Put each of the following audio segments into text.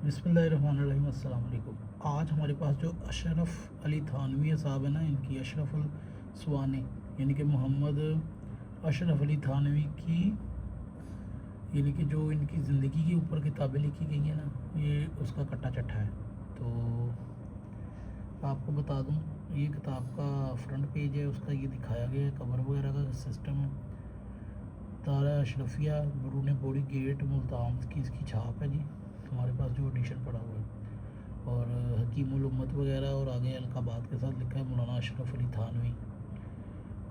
बिस्मिल्लाहिर्रहमानिर्रहीम। अस्सलाम वालेकुम। आज हमारे पास जो अशरफ अली थानवी साहब है ना, इनकी अशरफ अल सुवानी यानी कि मोहम्मद अशरफ अली थानवी की यानी कि जो इनकी ज़िंदगी के ऊपर किताबें लिखी गई हैं ना, ये उसका कट्टा चट्ठा है। तो आपको बता दूं, ये किताब का फ्रंट पेज है, उसका ये दिखाया गया है, कवर वगैरह का सिस्टम है। तारा अशरफिया बरून बोड़ी गेट मुल्तान की इसकी छाप है जी, हमारे पास जो एडिशन पड़ा हुआ है। और हकीमुल उम्मत वगैरह और आगे अलकाबाद के साथ लिखा है मौलाना अशरफ अली थानवी।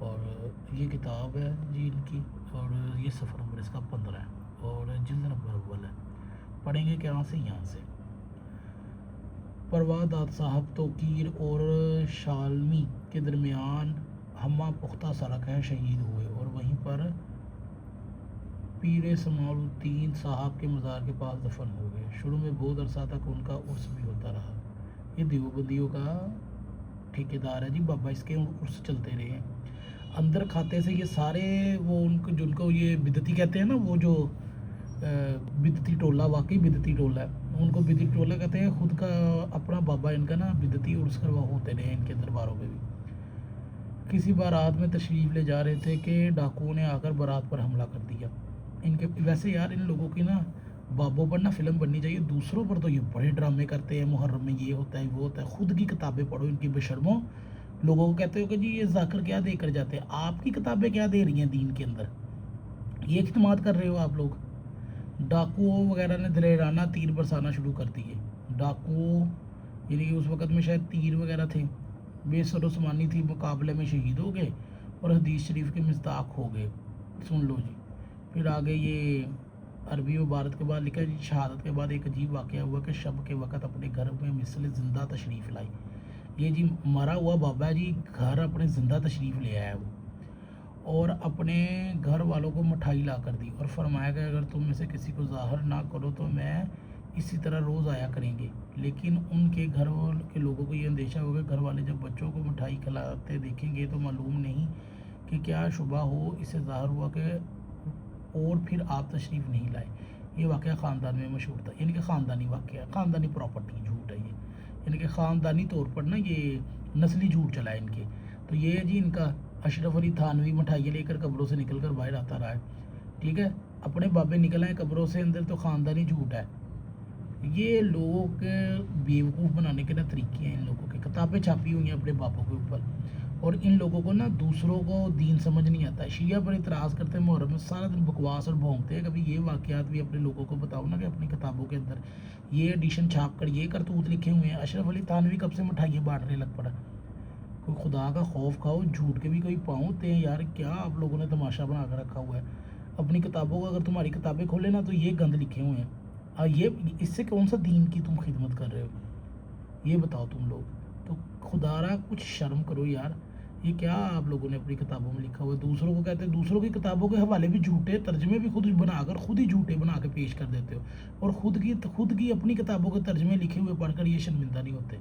और ये किताब है जी इनकी, और ये सफ़र नंबर इसका 15 है और जिल्द नंबर अव्वल है। पढ़ेंगे क्या से यहाँ से। परवाह दाद साहब तोकीर और शालमी के दरमियान हम्मा पुख्ता सड़क है, शहीद हुए और वहीं पर पीर समाउद्दीन साहब के मज़ार के पास दफन हो गए। शुरू में बहुत अरसा तक उनका उर्स भी होता रहा। ये देवबंदियों का ठेकेदार है जी बाबा, इसके उर्स चलते रहे हैं। अंदर खाते से ये सारे वो उनको जिनको ये बिदती कहते हैं ना, वो जो बिदती टोला, वाकई बिदती टोला है, उनको बिदती टोला कहते हैं। खुद का अपना बाबा इनका ना बिदती उर्स करवा होते रहे इनके दरबारों में भी। किसी बारात में तशरीफ़ ले जा रहे थे कि डाकुओं ने आकर बारात पर हमला कर दिया। इनके वैसे यार इन लोगों की ना बाबों पर ना फिल्म बननी चाहिए। दूसरों पर तो ये बड़े ड्रामे करते हैं, मुहर्रम में ये होता है वो होता है। खुद की किताबें पढ़ो इनकी बेशर्मों। लोगों को कहते हो कि जी ये जाकर क्या दे कर जाते हैं, आपकी किताबें क्या दे रही हैं दीन के अंदर, ये इख्तिमाद कर रहे हो आप लोग। डाकुओं वगैरह ने दिलेराना तीर बरसाना शुरू कर दिए। डाकुओं यानी कि उस वक़्त में शायद तीर वगैरह थे, बेसर उस्मानी थी, मुकाबले में शहीद हो गए और हदीस शरीफ के मिस्ताक हो गए। सुन लो जी। फिर आगे ये अरबी मुबारत के बाद लिखा है जी, शहादत के बाद एक अजीब वाक़या हुआ कि शब के वक़्त अपने घर में मिसल ज़िंदा तशरीफ़ लाई। ये जी मरा हुआ बाबा जी घर अपने ज़िंदा तशरीफ़ ले आया वो, और अपने घर वालों को मिठाई ला कर दी और फरमाया कि अगर तुम में से किसी को ज़ाहिर ना करो तो मैं इसी तरह रोज़ आया करेंगे। लेकिन उनके घर के लोगों को ये अंदेशा होगा, घर वाले जब बच्चों को मिठाई खिलाते देखेंगे तो मालूम नहीं कि क्या शुबा हो, इससे ज़ाहिर हुआ कि और फिर आप तशरीफ़ नहीं लाए। ये वाक़या ख़ानदान में मशहूर था, यानी कि ख़ानदानी वाक़या, ख़ानदानी प्रॉपर्टी झूठ है ये, यानी कि ख़ानदानी तौर पर ना ये नस्ली झूठ चला है इनके। तो ये है जी इनका अशरफ अली थानवी मिठाइयाँ लेकर कब्रों से निकल कर बाहर आता रहा है। ठीक है, अपने बाबे निकल आए कब्रों से अंदर, तो ख़ानदानी झूठ है। ये लोगों के बेवकूफ़ बनाने के ना तरीके हैं इन लोगों के। किताबें छापी हुई हैं अपने बापों के ऊपर, और इन लोगों को ना दूसरों को दीन समझ नहीं आता। शिया पर इतराज़ करते हैं, मुहर्रम में सारा दिन बकवास और भोंकते हैं। कभी ये वाक़यात भी अपने लोगों को बताओ ना कि अपनी किताबों के अंदर ये एडिशन छाप कर ये करतूत लिखे हुए हैं। अशरफ अली थानवी कब से मिठाइयाँ बांटने लग पड़ा। कोई खुदा का खौफ खाओ, झूठ के भी कोई पाँव होते हैं यार। क्या आप लोगों ने तमाशा बना कर रखा हुआ है अपनी किताबों का। अगर तुम्हारी किताबें खोले ना तो ये गंद लिखे हुए हैं। ये इससे कौन सा दीन की तुम खिदमत कर रहे हो, ये बताओ तुम लोग। तो खुदारा कुछ शर्म करो यार। ये क्या आप लोगों ने अपनी किताबों में लिखा हुआ है। दूसरों को कहते हैं, दूसरों की किताबों के हवाले भी झूठे, तर्जमे भी खुद बनाकर खुद ही झूठे बना के पेश कर देते हो, और खुद की अपनी किताबों के तर्जमे लिखे हुए पढ़कर ये शर्मिंदा नहीं होते।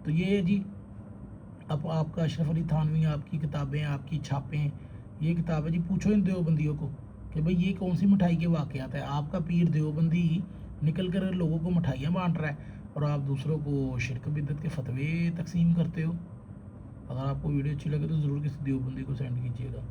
तो ये है जी, अब आपका अशरफ अली थानवी, आपकी किताबें, आपकी छापें, ये किताब है जी। पूछो इन देवबंदियों को कि भाई ये कौन सी मिठाई के वाक़यात है। आपका पीर देवबंदी निकल कर लोगों को मिठाइयाँ बांट रहा है और आप दूसरों को शिरक बिदअत के फतवे तकसीम करते हो। अगर आपको वीडियो अच्छी लगे तो ज़रूर किसी देवबंदी को सेंड कीजिएगा।